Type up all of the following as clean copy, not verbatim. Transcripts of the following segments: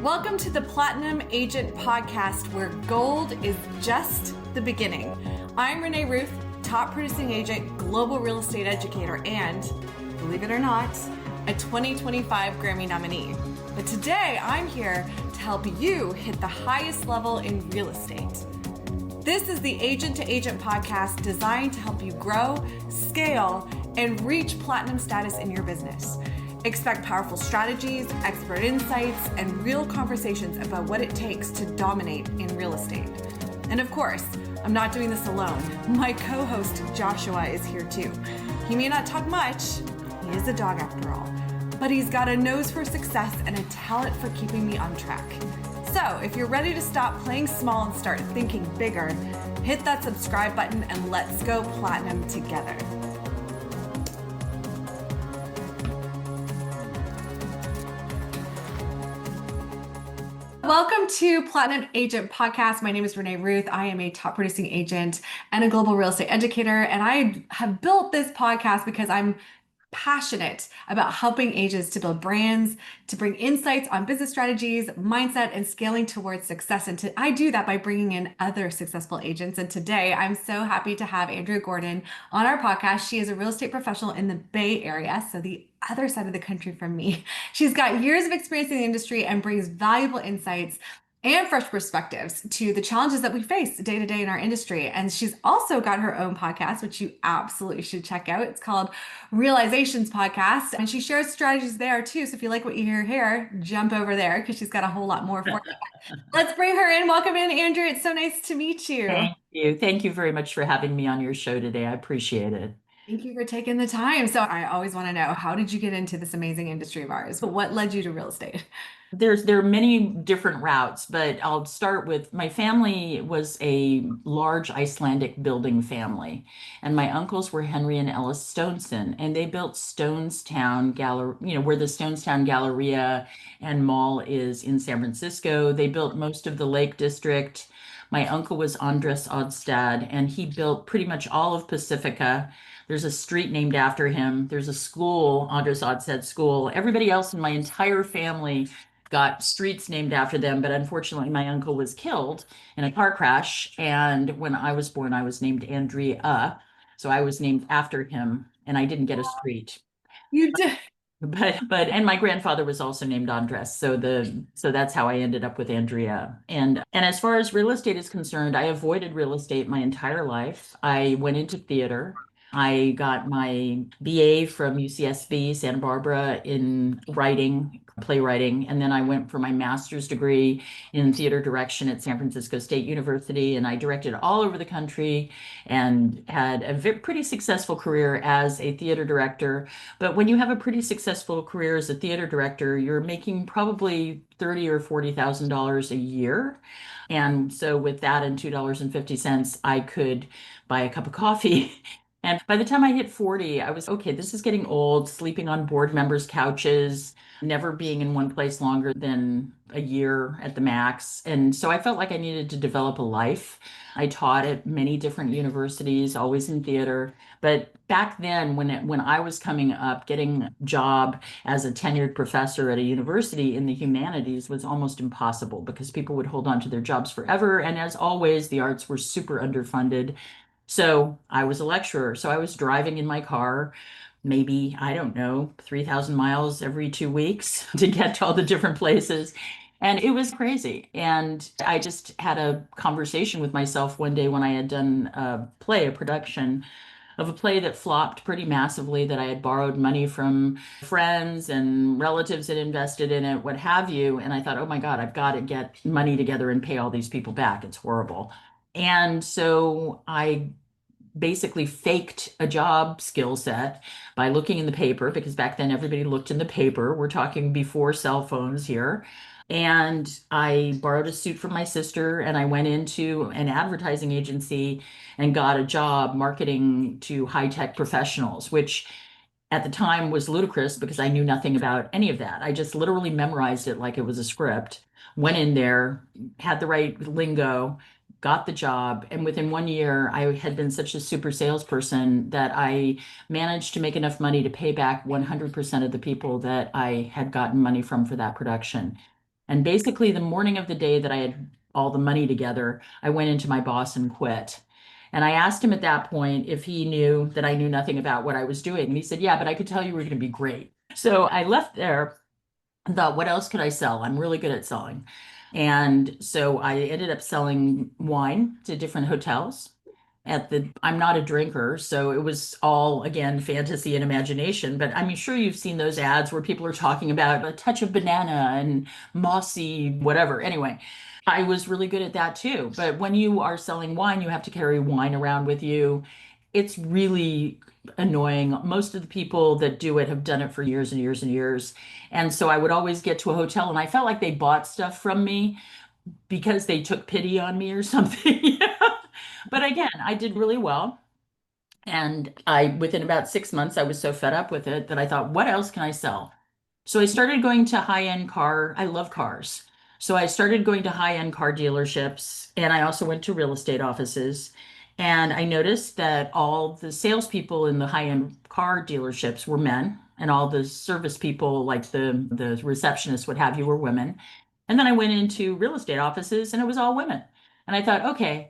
Welcome to the Platinum Agent Podcast, where gold is just the beginning. I'm Renee Ruth, top producing agent, global real estate educator, and, believe it or not, a 2025 Grammy nominee. But today I'm here to help you hit the highest level in real estate. This is the Agent to Agent podcast designed to help you grow, scale, and reach platinum status in your business. Expect powerful strategies, expert insights, and real conversations about what it takes to dominate in real estate. And of course, I'm not doing this alone. My co-host Joshua is here too. He may not talk much, he is a dog after all, but he's got a nose for success and a talent for keeping me on track. So if you're ready to stop playing small and start thinking bigger, hit that subscribe button and let's go platinum together. Welcome to Platinum Agent Podcast. My name is Renee Ruth. I am a top producing agent and a global real estate educator. And I have built this podcast because I'm passionate about helping agents to build brands, to bring insights on business strategies, mindset, and scaling towards success. And I do that by bringing in other successful agents. And today I'm so happy to have Andrea Gordon on our podcast. She is a real estate professional in the Bay Area, so the other side of the country from me. She's got years of experience in the industry and brings valuable insights and fresh perspectives to the challenges that we face day to day in our industry. And she's also got her own podcast, which you absolutely should check out. It's called Realizations Podcast. And she shares strategies there too. So if you like what you hear here, jump over there because she's got a whole lot more for you. Let's bring her in. Welcome in, Andrea. It's so nice to meet you. Thank you. Thank you very much for having me on your show today. I appreciate it. Thank you for taking the time. So I always want to know, how did you get into this amazing industry of ours? But what led you to real estate? There are many different routes, but I'll start with my family was a large Icelandic building family, and my uncles were Henry and Ellis Stoneson, and they built Stonestown Gallery, where the Stonestown Galleria and Mall is in San Francisco. They built most of the Lake District. My uncle was Andres Odstad, and he built pretty much all of Pacifica. There's a street named after him. There's a school, Andres Odstad School. Everybody else in my entire family got streets named after them, but unfortunately my uncle was killed in a car crash, and when I was born I was named Andrea, so I was named after him, and I didn't get a street. You did. But my grandfather was also named Andres, so that's how I ended up with Andrea. And as far as real estate is concerned, I avoided real estate my entire life. I went into theater. I got my BA from UCSB Santa Barbara in playwriting, and then I went for my master's degree in theater direction at San Francisco State University, and I directed all over the country and had a pretty successful career as a theater director. But when you have a pretty successful career as a theater director, you're making probably $30,000 or $40,000 a year. And so with that and $2.50, I could buy a cup of coffee. And by the time I hit 40, I was, okay, this is getting old, sleeping on board members' couches, never being in one place longer than a year at the max. And so I felt like I needed to develop a life. I taught at many different universities, always in theater. But back then, when I was coming up, getting a job as a tenured professor at a university in the humanities was almost impossible because people would hold on to their jobs forever. And as always, the arts were super underfunded. So I was a lecturer. So I was driving in my car, maybe, I don't know, 3,000 miles every 2 weeks to get to all the different places. And it was crazy. And I just had a conversation with myself one day when I had done a production of a play that flopped pretty massively, that I had borrowed money from friends and relatives that invested in it, what have you. And I thought, oh my God, I've got to get money together and pay all these people back. It's horrible. And so I basically faked a job skill set by looking in the paper, because back then everybody looked in the paper. We're talking before cell phones here. And I borrowed a suit from my sister, and I went into an advertising agency and got a job marketing to high-tech professionals, which at the time was ludicrous because I knew nothing about any of that. I just literally memorized it like it was a script, went in there, had the right lingo, got the job. And within 1 year, I had been such a super salesperson that I managed to make enough money to pay back 100% of the people that I had gotten money from for that production. And basically, the morning of the day that I had all the money together, I went into my boss and quit. And I asked him at that point if he knew that I knew nothing about what I was doing. And he said, yeah, but I could tell you were going to be great. So I left there and thought, what else could I sell? I'm really good at selling. And so I ended up selling wine to different hotels. I'm not a drinker, so it was all again fantasy and imagination. But I'm sure you've seen those ads where people are talking about a touch of banana and mossy whatever. Anyway, I was really good at that too. But when you are selling wine, you have to carry wine around with you. It's really annoying. Most of the people that do it have done it for years and years and years. And so I would always get to a hotel and I felt like they bought stuff from me because they took pity on me or something. But again, I did really well. And within about 6 months, I was so fed up with it that I thought, what else can I sell? So I started going to I love cars. So I started going to high-end car dealerships and I also went to real estate offices. And I noticed that all the salespeople in the high-end car dealerships were men, and all the service people, like the receptionists, what have you, were women. And then I went into real estate offices and it was all women. And I thought, okay,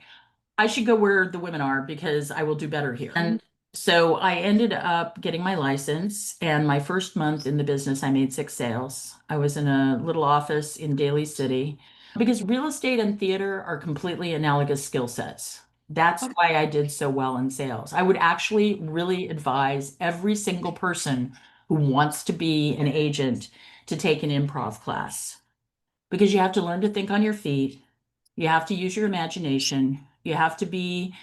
I should go where the women are because I will do better here. And so I ended up getting my license, and my first month in the business, I made 6 sales. I was in a little office in Daly City because real estate and theater are completely analogous skill sets. That's why I did so well in sales. I would actually really advise every single person who wants to be an agent to take an improv class because you have to learn to think on your feet. You have to use your imagination. You have to be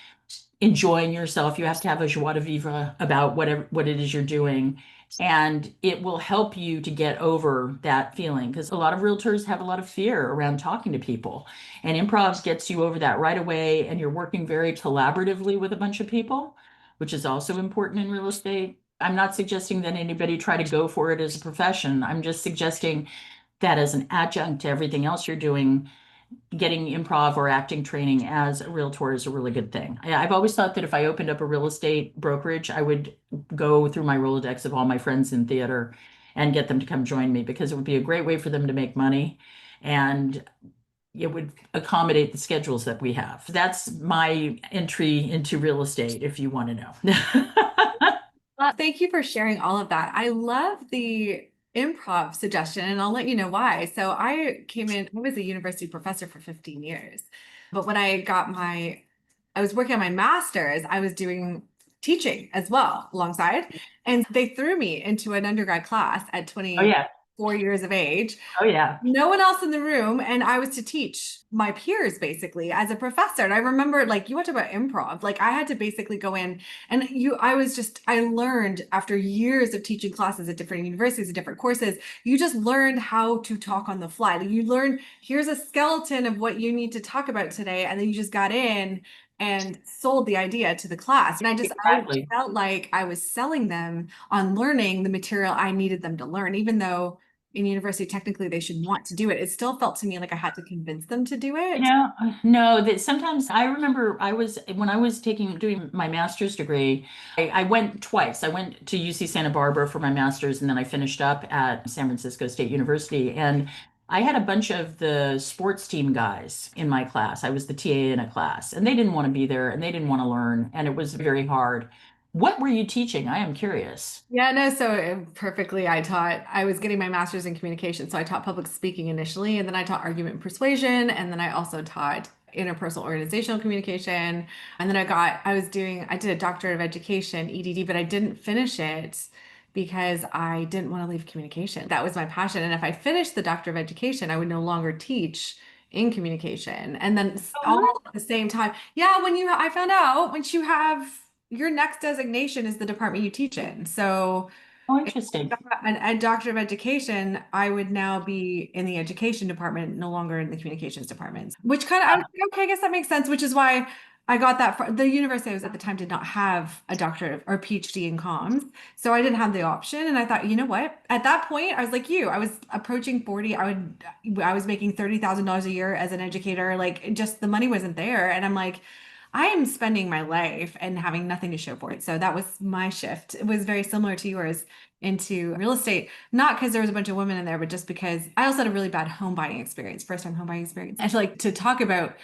enjoying yourself. You have to have a joie de vivre about what it is you're doing. And it will help you to get over that feeling because a lot of realtors have a lot of fear around talking to people. And improv gets you over that right away. And you're working very collaboratively with a bunch of people, which is also important in real estate. I'm not suggesting that anybody try to go for it as a profession. I'm just suggesting that as an adjunct to everything else you're doing, getting improv or acting training as a realtor is a really good thing. I've always thought that if I opened up a real estate brokerage, I would go through my Rolodex of all my friends in theater and get them to come join me because it would be a great way for them to make money and it would accommodate the schedules that we have. That's my entry into real estate, if you want to know. Thank you for sharing all of that. I love the improv suggestion, and I'll let you know why. So I came in, I was a university professor for 15 years. But when I was working on my master's, I was doing teaching as well alongside. And they threw me into an undergrad class at Oh, yeah. 24 years of age. Oh, yeah. No one else in the room, and I was to teach my peers basically as a professor. And I remember, like, you talked about improv, like I had to basically go in and I learned after years of teaching classes at different universities and different courses, you just learned how to talk on the fly. Like, you learn, here's a skeleton of what you need to talk about today, and then you just got in and sold the idea to the class. And I Exactly. felt like I was selling them on learning the material I needed them to learn, even though in university, technically they should want to do it. It still felt to me like I had to convince them to do You it. know, no, that sometimes I remember when I was doing my master's degree, I went twice. I went to UC Santa Barbara for my master's, and then I finished up at San Francisco State University. And I had a bunch of the sports team guys in my class. I was the TA in a class, and they didn't want to be there and they didn't want to learn, and it was very hard. What were you teaching? I am curious. Yeah, no, so perfectly. I was getting my master's in communication. So I taught public speaking initially, and then I taught argument and persuasion. And then I also taught interpersonal organizational communication. And then I did a doctorate of education, EDD, but I didn't finish it because I didn't want to leave communication. That was my passion. And if I finished the doctor of education, I would no longer teach in communication. And then Oh, really? all at the same time, yeah, I found out once you have your next designation is the department you teach in. So Oh, if interesting. I got a doctor of education, I would now be in the education department, no longer in the communications department, which kind of, I was like, okay, I guess that makes sense, which is why I got that the university I was at the time did not have a doctorate or PhD in comms. So I didn't have the option. And I thought, you know what? At that point, I was like you, I was approaching 40. I was making $30,000 a year as an educator. Like, just the money wasn't there. And I'm like, I am spending my life and having nothing to show for it. So that was my shift. It was very similar to yours into real estate, not because there was a bunch of women in there, but just because I also had a really bad home buying experience, first time home buying experience. I feel like to talk about,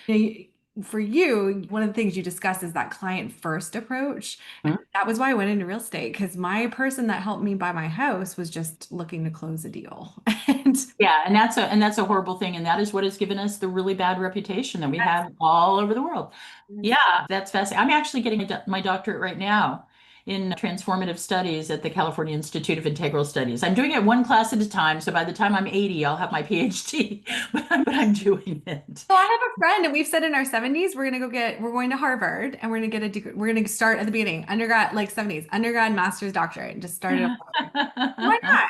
for you, one of the things you discuss is that client first approach. Hmm? That was why I went into real estate because my person that helped me buy my house was just looking to close a deal. And Yeah, and that's a horrible thing, and that is what has given us the really bad reputation that we have all over the world. yes. Yeah, that's fascinating. I'm actually getting my doctorate right now in transformative studies at the California Institute of Integral Studies. I'm doing it one class at a time, so by the time I'm 80, I'll have my PhD, but I'm doing it. So I have a friend, and we've said in our 70s, we're going to Harvard and we're going to get a degree. We're going to start at the beginning, undergrad, like 70s, undergrad, master's, doctorate, and just start it all over. Why not?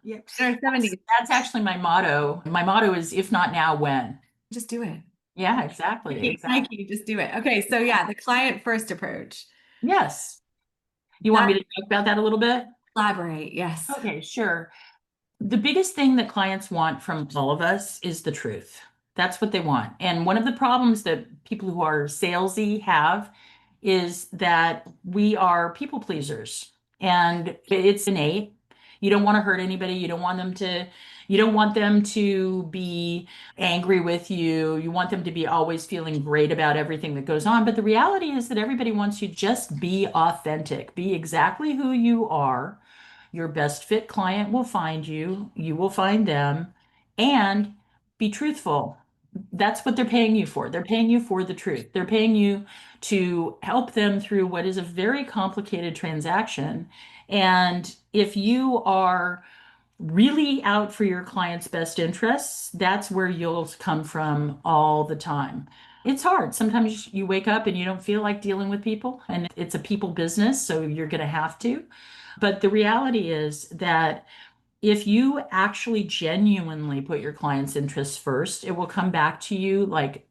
Yeah. In our 70s, That's actually my motto. My motto is if not now, when? just do it. Yeah, exactly. Nike, Exactly. Nike, just do it. Okay, so yeah, the client first approach. Yes. You want That me to talk about that a little bit? Collaborate, yes. Okay, sure. The biggest thing that clients want from all of us is the truth. That's what they want. And one of the problems that people who are salesy have is that we are people pleasers and it's innate. You don't want to hurt anybody. You don't want them to be angry with you. You want them to be always feeling great about everything that goes on. But the reality is that everybody wants you to just be authentic, be exactly who you are. Your best fit client will find you, you will find them, and be truthful. That's what they're paying you for. They're paying you for the truth. They're paying you to help them through what is a very complicated transaction. And if you are really out for your client's best interests, that's where you'll come from all the time. It's hard. Sometimes you wake up and you don't feel like dealing with people, and it's a people business, so you're going to have to. But the reality is that if you actually genuinely put your client's interests first, it will come back to you like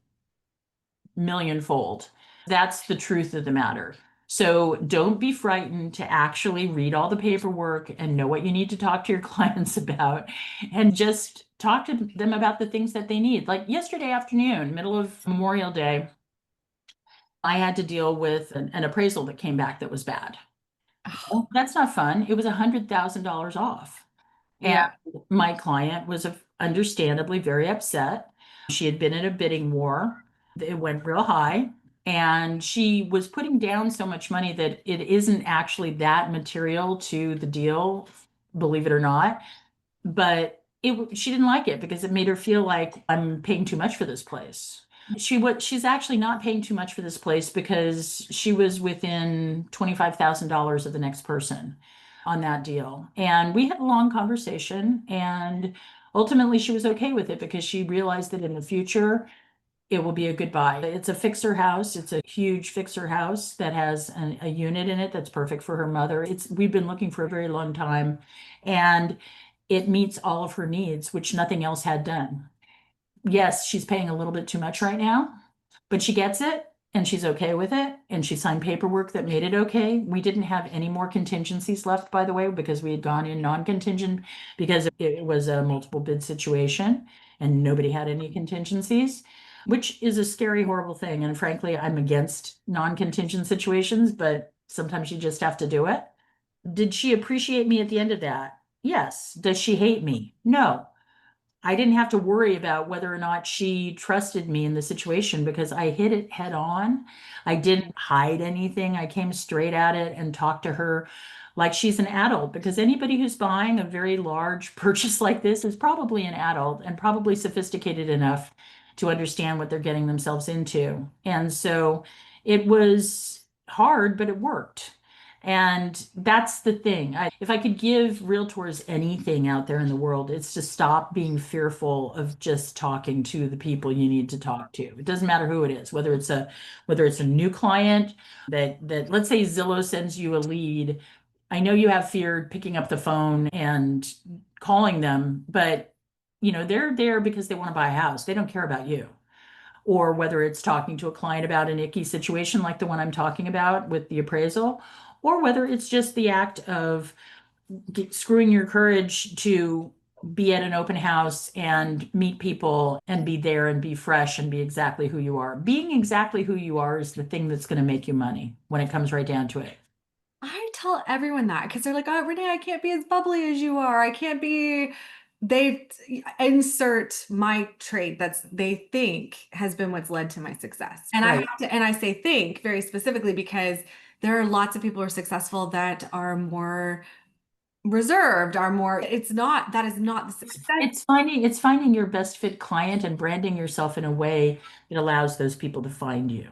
millionfold. That's the truth of the matter. So don't be frightened to actually read all the paperwork and know what you need to talk to your clients about and just talk to them about the things that they need. Like yesterday afternoon, middle of Memorial Day, I had to deal with an appraisal that came back that was bad. Oh, Well, that's not fun. It was $100,000 off. And yeah. my client was understandably very upset. She had been in a bidding war. It went real high. And she was putting down so much money that it isn't actually that material to the deal, believe it or not. But she didn't like it because it made her feel like I'm paying too much for this place. She's actually not paying too much for this place because she was within $25,000 of the next person on that deal. And we had a long conversation, and ultimately she was okay with it because she realized that in the future it will be a good buy. It's a fixer house. It's a huge fixer house that has a unit in it that's perfect for her mother. We've been looking for a very long time, and it meets all of her needs, which nothing else had done. Yes, she's paying a little bit too much right now, but she gets it and she's okay with it. And she signed paperwork that made it okay. We didn't have any more contingencies left, by the way, because we had gone in non-contingent because it was a multiple bid situation and nobody had any contingencies, which is a scary, horrible thing. And frankly, I'm against non-contingent situations, but sometimes you just have to do it. Did she appreciate me at the end of that? Yes. Does she hate me? No. I didn't have to worry about whether or not she trusted me in the situation because I hit it head on. I didn't hide anything. I came straight at it and talked to her like she's an adult because anybody who's buying a very large purchase like this is probably an adult and probably sophisticated enough to understand what they're getting themselves into. And so it was hard, but it worked. And that's the thing. If I could give realtors anything out there in the world, it's to stop being fearful of just talking to the people you need to talk to. It doesn't matter who it is, whether it's a new client that let's say Zillow sends you a lead. I know you have fear picking up the phone and calling them, but they're there because they want to buy a house. They don't care about you, or whether it's talking to a client about an icky situation like the one I'm talking about with the appraisal, or whether it's just the act of screwing your courage to be at an open house and meet people and be there and be fresh and be exactly who you are. Being exactly who you are is the thing that's going to make you money when it comes right down to it. I tell everyone that because they're like, oh, Renee, I can't be as bubbly as you are. I can't be. They insert my trait that's they think has been what's led to my success. And I Right. have to, and I say think very specifically because there are lots of people who are successful that are more reserved, are more, it's not, that is not the success. It's finding your best fit client and branding yourself in a way that allows those people to find you.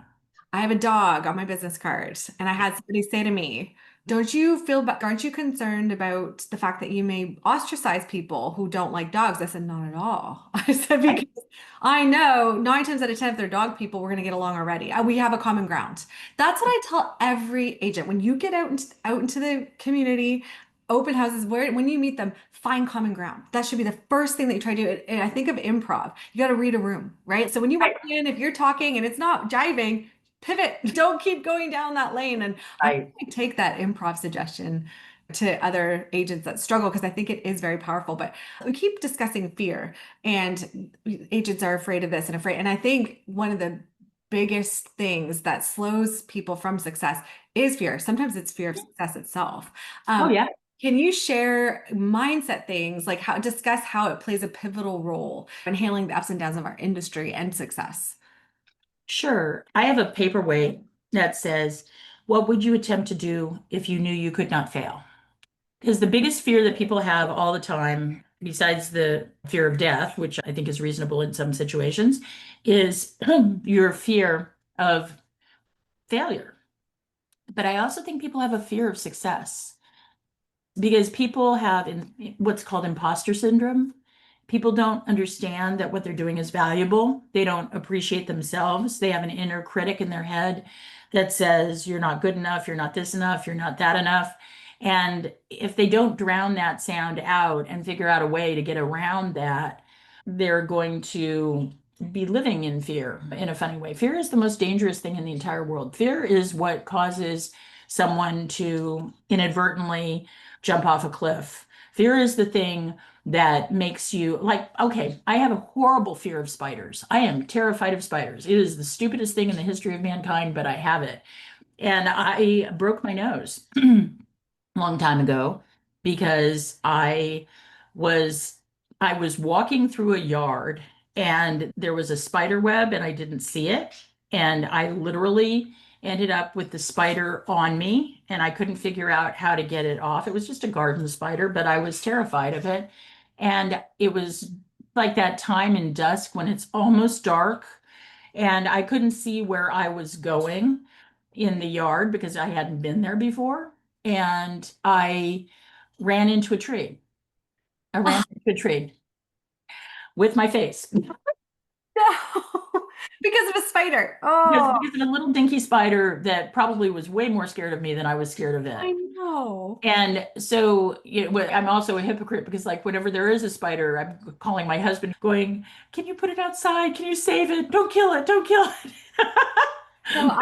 I have a dog on my business card, and I had somebody say to me, "Don't you feel, aren't you concerned about the fact that you may ostracize people who don't like dogs?" I said, "Not at all." I said, Right. "Because I know 9 times out of 10, if they're dog people, we're going to get along already. We have a common ground." That's what I tell every agent. When you get out into the community, open houses, where when you meet them, find common ground. That should be the first thing that you try to do. And I think of improv. You got to read a room, right? So when you walk Right. in, if you're talking and it's not jiving, pivot. Don't keep going down that lane. And I think Right. I take that improv suggestion to other agents that struggle because I think it is very powerful. But we keep discussing fear, and agents are afraid of this and afraid. And I think one of the biggest things that slows people from success is fear. Sometimes it's fear of success itself. Oh, Um, yeah. can you share mindset things like how discuss how it plays a pivotal role in handling the ups and downs of our industry and success? Sure. I have a paperweight that says, what would you attempt to do if you knew you could not fail? Because the biggest fear that people have all the time, besides the fear of death, which I think is reasonable in some situations, is your fear of failure. But I also think people have a fear of success because people have what's called imposter syndrome. People don't understand that what they're doing is valuable. They don't appreciate themselves. They have an inner critic in their head that says, you're not good enough, you're not this enough, you're not that enough. And if they don't drown that sound out and figure out a way to get around that, they're going to be living in fear in a funny way. Fear is the most dangerous thing in the entire world. Fear is what causes someone to inadvertently jump off a cliff. Fear is the thing that makes you like, okay, I have a horrible fear of spiders. I am terrified of spiders. It is the stupidest thing in the history of mankind, but I have it. And I broke my nose long time ago because was I was walking through a yard and there was a spider web and I didn't see it. And I literally ended up with the spider on me and I couldn't figure out how to get it off. It was just a garden spider, but I was terrified of it. And it was like that time in dusk when it's almost dark and I couldn't see where I was going in the yard because I hadn't been there before. And I ran into a tree. I ran Oh, into a tree with my face. no, because of a spider. Yes, Oh, because of a little dinky spider that probably was way more scared of me than I was scared of I it. know. And so I'm also a hypocrite because, like, whenever there is a spider, I'm calling my husband, going, "Can you put it outside? Can you save it? Don't kill it! Don't kill it!" No,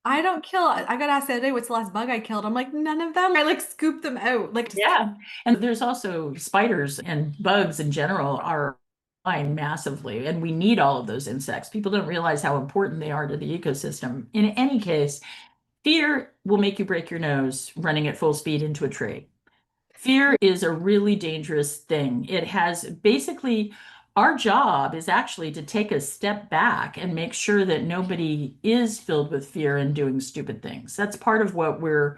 I don't kill. I got asked the other day what's the last bug I killed. I'm like, none of them. I like scoop them out. Like just Yeah. And there's also spiders and bugs in general are flying massively, and we need all of those insects. People don't realize how important they are to the ecosystem. In any case, fear will make you break your nose running at full speed into a tree. Fear is a really dangerous thing. It has basically our job is actually to take a step back and make sure that nobody is filled with fear and doing stupid things. That's part of what we're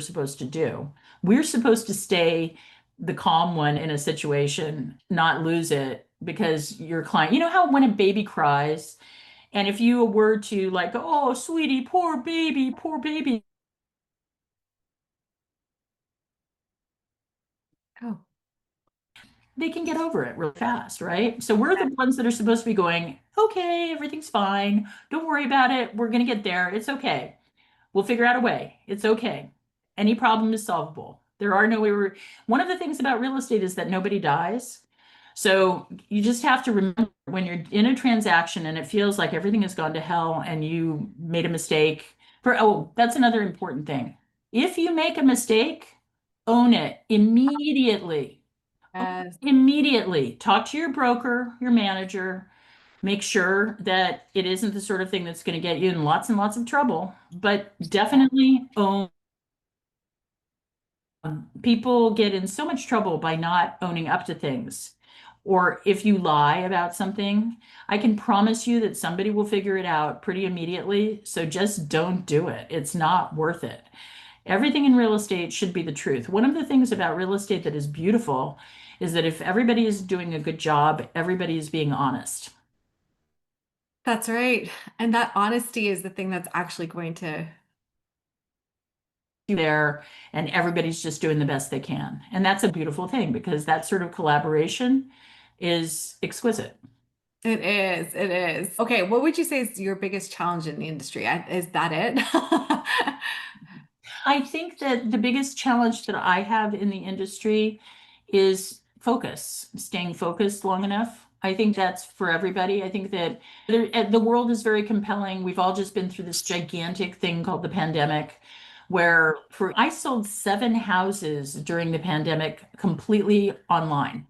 supposed to do. We're supposed to stay the calm one in a situation, not lose it because your client, you know how when a baby cries and if you were to like, oh, sweetie, poor baby, oh. they can get over it real fast, right? So we're the ones that are supposed to be going, okay, everything's fine. Don't worry about it. We're going to get there. It's okay. We'll figure out a way. It's okay. Any problem is solvable. There are no way we're one of the things about real estate is that nobody dies. So you just have to remember when you're in a transaction and it feels like everything has gone to hell and you made a mistake. That's another important thing. If you make a mistake, own it immediately. Yes. Immediately talk to your broker, your manager, make sure that it isn't the sort of thing that's going to get you in lots and lots of trouble, but definitely own. People get in so much trouble by not owning up to things. Or if you lie about something, I can promise you that somebody will figure it out pretty immediately. So just don't do it. It's not worth it. Everything in real estate should be the truth. One of the things about real estate that is beautiful is that if everybody is doing a good job, everybody is being honest. That's right. And that honesty is the thing that's actually going to. There and everybody's just doing the best they can. And that's a beautiful thing because that sort of collaboration is exquisite. It is. It is. Okay, what would you say is your biggest challenge in the industry? Is that it? I think that the biggest challenge that I have in the industry is focus, staying focused long enough. I think that's for everybody. I think that the world is very compelling. We've all just been through this gigantic thing called the pandemic, where I sold 7 houses during the pandemic completely online,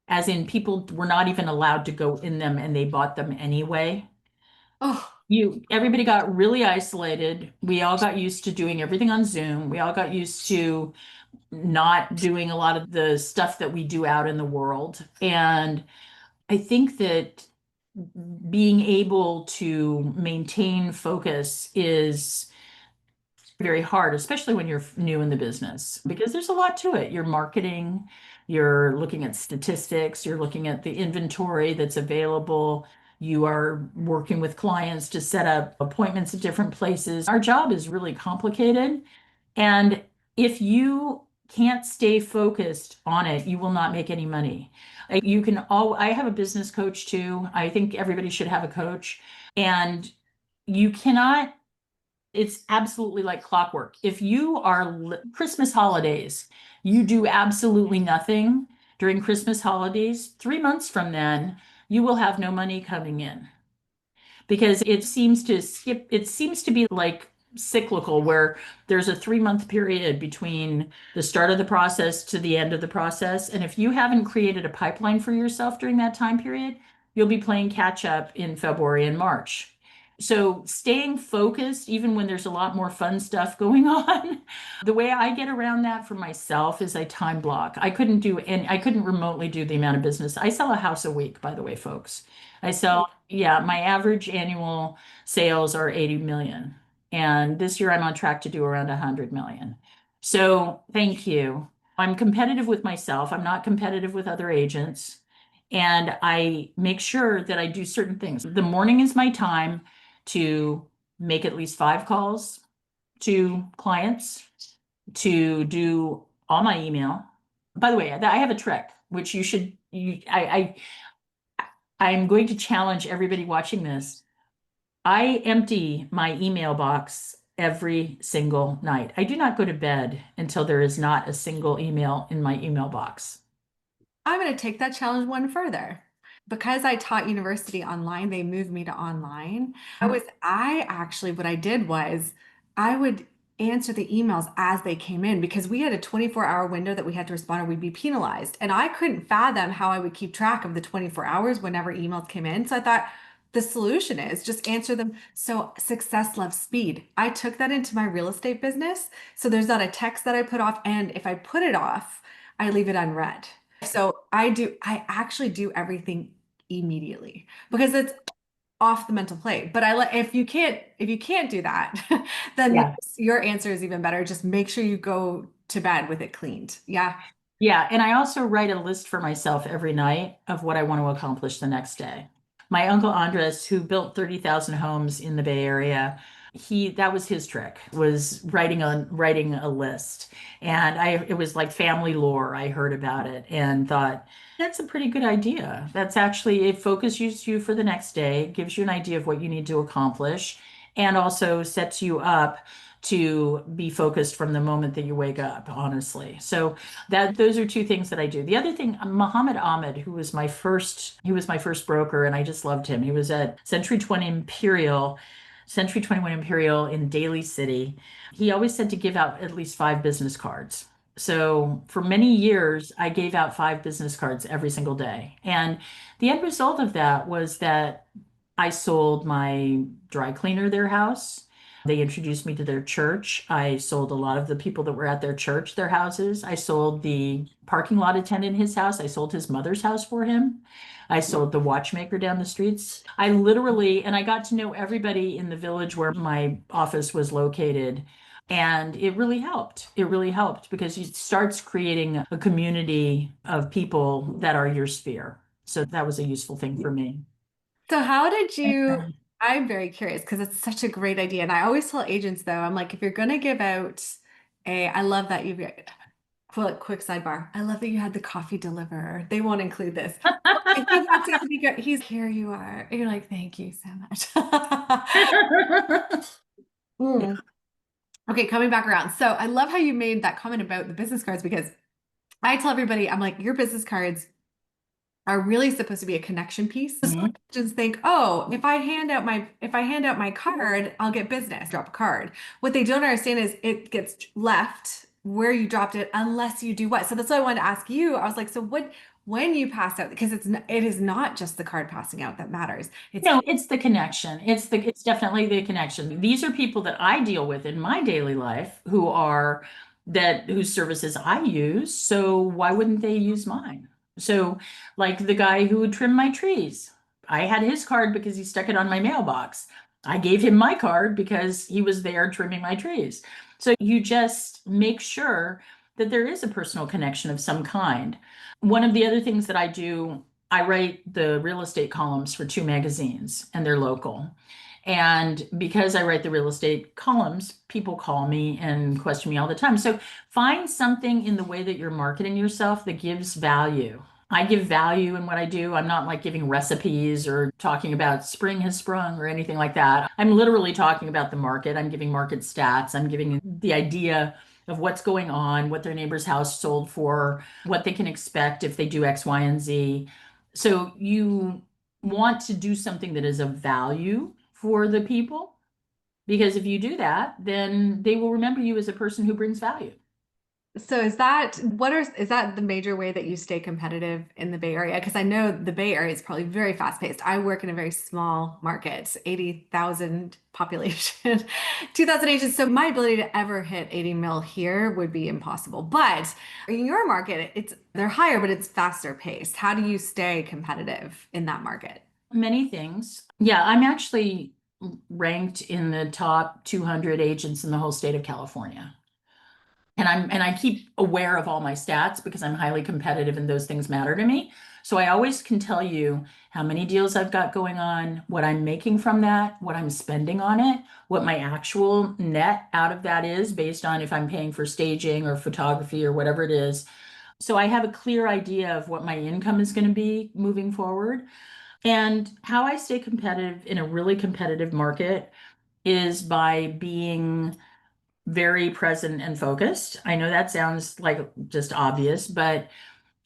as in people were not even allowed to go in them and they bought them anyway. Oh, Everybody got really isolated. We all got used to doing everything on Zoom. We all got used to not doing a lot of the stuff that we do out in the world. And I think that being able to maintain focus is very hard, especially when you're new in the business, because there's a lot to it. You're marketing, you're looking at statistics, you're looking at the inventory that's available. You are working with clients to set up appointments at different places. Our job is really complicated. And if you can't stay focused on it, you will not make any money. I have a business coach too. I think everybody should have a coach. And you cannot it's absolutely like clockwork. If you are Christmas holidays, you do absolutely nothing during Christmas holidays, 3 months from then, you will have no money coming in because it seems to be like cyclical where there's a 3 month period between the start of the process to the end of the process. And if you haven't created a pipeline for yourself during that time period, you'll be playing catch up in February and March. So staying focused, even when there's a lot more fun stuff going on, the way I get around that for myself is I time block. I couldn't remotely do the amount of business. I sell a house a week, by the way, folks. Yeah, my average annual sales are 80 million. And this year I'm on track to do around 100 million. So thank you. I'm competitive with myself. I'm not competitive with other agents. And I make sure that I do certain things. The morning is my time to make at least 5 calls to clients, to do all my email. By the way, I have a trick, which I'm going to challenge everybody watching this. I empty my email box every single night. I do not go to bed until there is not a single email in my email box. I'm going to take that challenge one further. Because I taught university online, they moved me to online. I actually, what I did was I would answer the emails as they came in because we had a 24-hour window that we had to respond or we'd be penalized. And I couldn't fathom how I would keep track of the 24 hours whenever emails came in. So I thought the solution is just answer them. So success loves speed. I took that into my real estate business. So there's not a text that I put off. And if I put it off, I leave it unread. So I actually do everything immediately because it's off the mental plate. But if you can't do that, then Yeah. your answer is even better. Just make sure you go to bed with it cleaned. Yeah. Yeah, and I also write a list for myself every night of what I want to accomplish the next day. My uncle Andres, who built 30,000 homes in the Bay Area, that was his trick, was writing a list. And it was like family lore. I heard about it and thought, that's a pretty good idea. It focuses you for the next day, gives you an idea of what you need to accomplish, and also sets you up to be focused from the moment that you wake up, honestly. So those are 2 things that I do. The other thing, Muhammad Ahmed, he was my first broker, and I just loved him. He was at Century 21 Imperial in Daly City. He always said to give out at least 5 business cards. So for many years, I gave out 5 business cards every single day. And the end result of that was that I sold my dry cleaner their house. They introduced me to their church. I sold a lot of the people that were at their church, their houses. I sold the parking lot attendant his house. I sold his mother's house for him. I sold the watchmaker down the streets. I literally, and I got to know everybody in the village where my office was located. And it really helped. It really helped because it starts creating a community of people that are your sphere. So that was a useful thing for me. So how did you, I'm very curious because it's such a great idea. And I always tell agents though, I'm like, if you're going to give out I love that you've quick sidebar. I love that you had the coffee deliverer. They won't include this. If he walks up and he's here you are. And you're like, thank you so much. Mm. Okay, coming back around. So I love how you made that comment about the business cards because I tell everybody, I'm like, your business cards are really supposed to be a connection piece. Mhm. Just think, oh, if I hand out my card, I'll get business. Drop a card. What they don't understand is it gets left where you dropped it unless you do what. So that's why I wanted to ask you. I was like, so what when you pass out, because it is not just the card passing out that matters. It's No, it's the connection. It's definitely the connection. These are people that I deal with in my daily life whose services I use. So why wouldn't they use mine? So like the guy who would trim my trees. I had his card because he stuck it on my mailbox. I gave him my card because he was there trimming my trees. So you just make sure that there is a personal connection of some kind. One of the other things that I do, I write the real estate columns for 2 magazines and they're local. And because I write the real estate columns, people call me and question me all the time. So find something in the way that you're marketing yourself that gives value. I give value in what I do. I'm not like giving recipes or talking about spring has sprung or anything like that. I'm literally talking about the market. I'm giving market stats. I'm giving the idea of what's going on, what their neighbor's house sold for, what they can expect if they do X, Y, and Z. So you want to do something that is of value for the people, because if you do that, then they will remember you as a person who brings value. So is that the major way that you stay competitive in the Bay Area? Because I know the Bay Area is probably very fast paced. I work in a very small market, 80,000 population, 2,000 agents. So my ability to ever hit 80 mil here would be impossible. But in your market, they're higher, but it's faster paced. How do you stay competitive in that market? Many things. Yeah, I'm actually ranked in the top 200 agents in the whole state of California. And I keep aware of all my stats because I'm highly competitive and those things matter to me. So I always can tell you how many deals I've got going on, what I'm making from that, what I'm spending on it, what my actual net out of that is based on if I'm paying for staging or photography or whatever it is. So I have a clear idea of what my income is going to be moving forward. And how I stay competitive in a really competitive market is by being very present and focused. I know that sounds like just obvious, but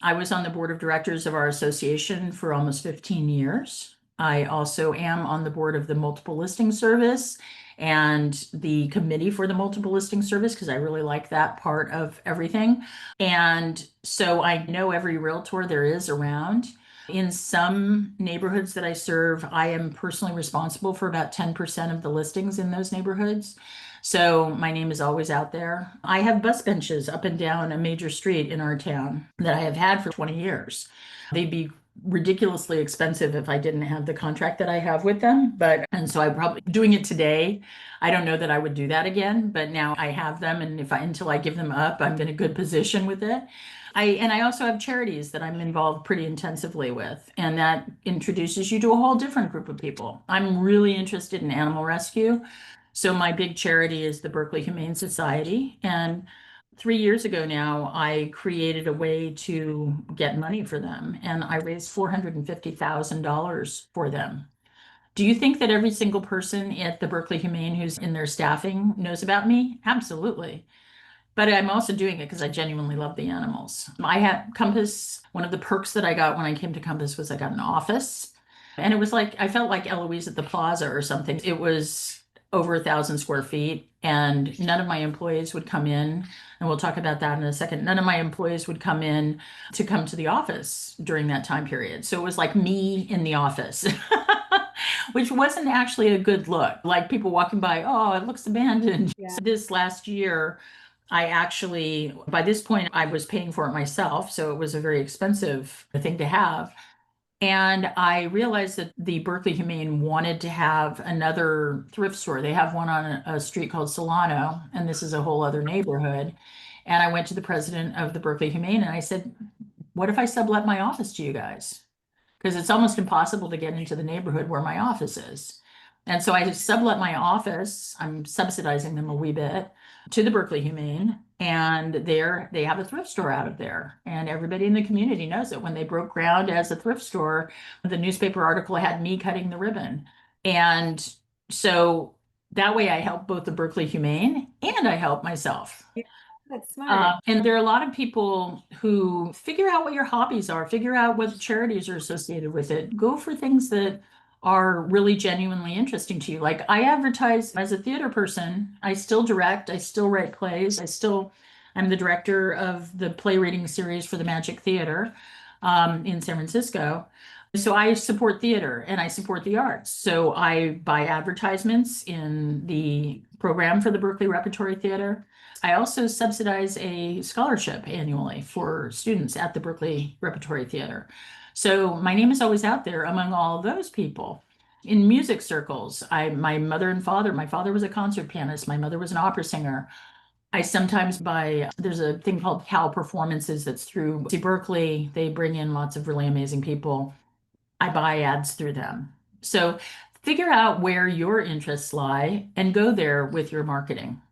I was on the board of directors of our association for almost 15 years. I also am on the board of the multiple listing service and the committee for the multiple listing service because I really like that part of everything. And so I know every realtor there is around. In some neighborhoods that I serve, I am personally responsible for about 10% of the listings in those neighborhoods. So my name is always out there. I have bus benches up and down a major street in our town that I have had for 20 years. They'd be ridiculously expensive if I didn't have the contract that I have with them. And so I'm probably doing it today. I don't know that I would do that again, but now I have them. And until I give them up, I'm in a good position with it. I also have charities that I'm involved pretty intensively with, and that introduces you to a whole different group of people. I'm really interested in animal rescue. So my big charity is the Berkeley Humane Society. And 3 years ago now, I created a way to get money for them, and I raised $450,000 for them. Do you think that every single person at the Berkeley Humane who's in their staffing knows about me? Absolutely. But I'm also doing it because I genuinely love the animals. I had Compass. One of the perks that I got when I came to Compass was I got an office. And it was like, I felt like Eloise at the Plaza or something. It was over 1,000 square feet, and none of my employees would come in. And we'll talk about that in a second. None of my employees would come in to come to the office during that time period. So it was like me in the office, which wasn't actually a good look. Like people walking by, oh, it looks abandoned. Yeah. So this last year, I actually, by this point, I was paying for it myself. So it was a very expensive thing to have. And I realized that the Berkeley Humane wanted to have another thrift store. They have one on a street called Solano, and this is a whole other neighborhood. And I went to the president of the Berkeley Humane and I said, what if I sublet my office to you guys? Because it's almost impossible to get into the neighborhood where my office is. And so I just sublet my office. I'm subsidizing them a wee bit to the Berkeley Humane. And they have a thrift store out of there. And everybody in the community knows it. When they broke ground as a thrift store, the newspaper article had me cutting the ribbon. And so that way I help both the Berkeley Humane and I help myself. That's smart. And there are a lot of people who figure out what your hobbies are, figure out what charities are associated with it. Go for things that are really genuinely interesting to you. Like I advertise as a theater person, I still direct, I still write plays, I'm the director of the play reading series for the Magic Theater in San Francisco. So I support theater and I support the arts. So I buy advertisements in the program for the Berkeley Repertory Theater. I also subsidize a scholarship annually for students at the Berkeley Repertory Theater. So my name is always out there among all of those people. In music circles, my mother and father, my father was a concert pianist, my mother was an opera singer. I sometimes buy, there's a thing called Cal Performances that's through Berkeley. They bring in lots of really amazing people. I buy ads through them. So figure out where your interests lie and go there with your marketing.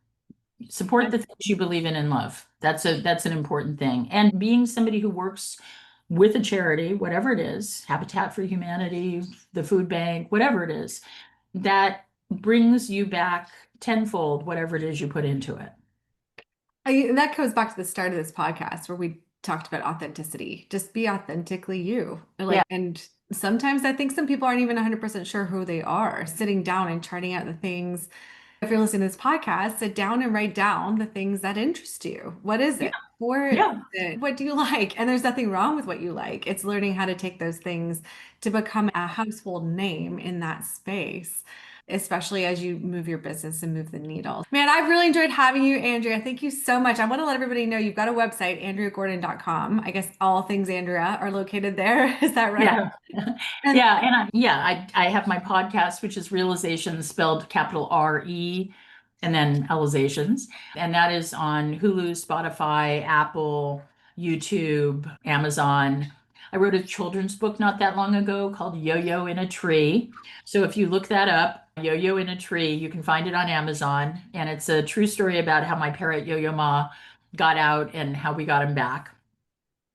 Support the things you believe in and love. That's an important thing. And being somebody who works with a charity, whatever it is, Habitat for Humanity, the food bank, whatever it is, that brings you back tenfold, whatever it is you put into it. That goes back to the start of this podcast where we talked about authenticity. Just be authentically you. And sometimes I think some people aren't even 100% sure who they are. Sitting down and charting out the things. If you're listening to this podcast, sit down and write down the things that interest you. What is it? What do you like? And there's nothing wrong with what you like. It's learning how to take those things to become a household name in that space, especially as you move your business and move the needle. Man, I've really enjoyed having you, Andrea. Thank you so much. I want to let everybody know you've got a website, andreagordon.com. I guess all things Andrea are located there. Is that right? Yeah. I have my podcast, which is Realizations, spelled capital R-E, and then Realizations. And that is on Hulu, Spotify, Apple, YouTube, Amazon. I wrote a children's book not that long ago called Yo-Yo in a Tree. So if you look that up, Yo-Yo in a Tree, you can find it on Amazon. And it's a true story about how my parrot Yo-Yo Ma got out and how we got him back.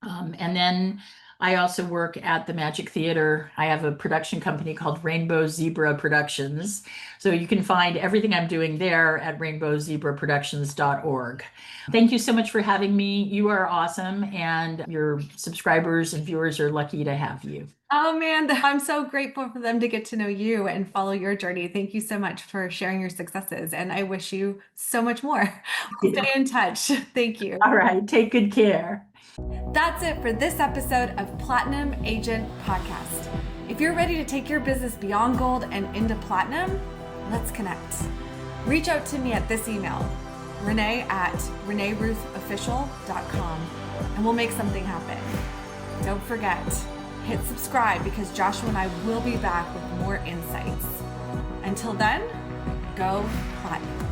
And then I also work at the Magic Theater. I have a production company called Rainbow Zebra Productions. So you can find everything I'm doing there at rainbowzebraproductions.org. Thank you so much for having me. You are awesome. And your subscribers and viewers are lucky to have you. Oh man, I'm so grateful for them to get to know you and follow your journey. Thank you so much for sharing your successes. And I wish you so much more. We'll stay in touch. Thank you. All right. Take good care. That's it for this episode of Platinum Agent Podcast. If you're ready to take your business beyond gold and into platinum, let's connect. Reach out to me at this email, renee@reneeruthofficial.com, and we'll make something happen. Don't forget, hit subscribe because Joshua and I will be back with more insights. Until then, go platinum.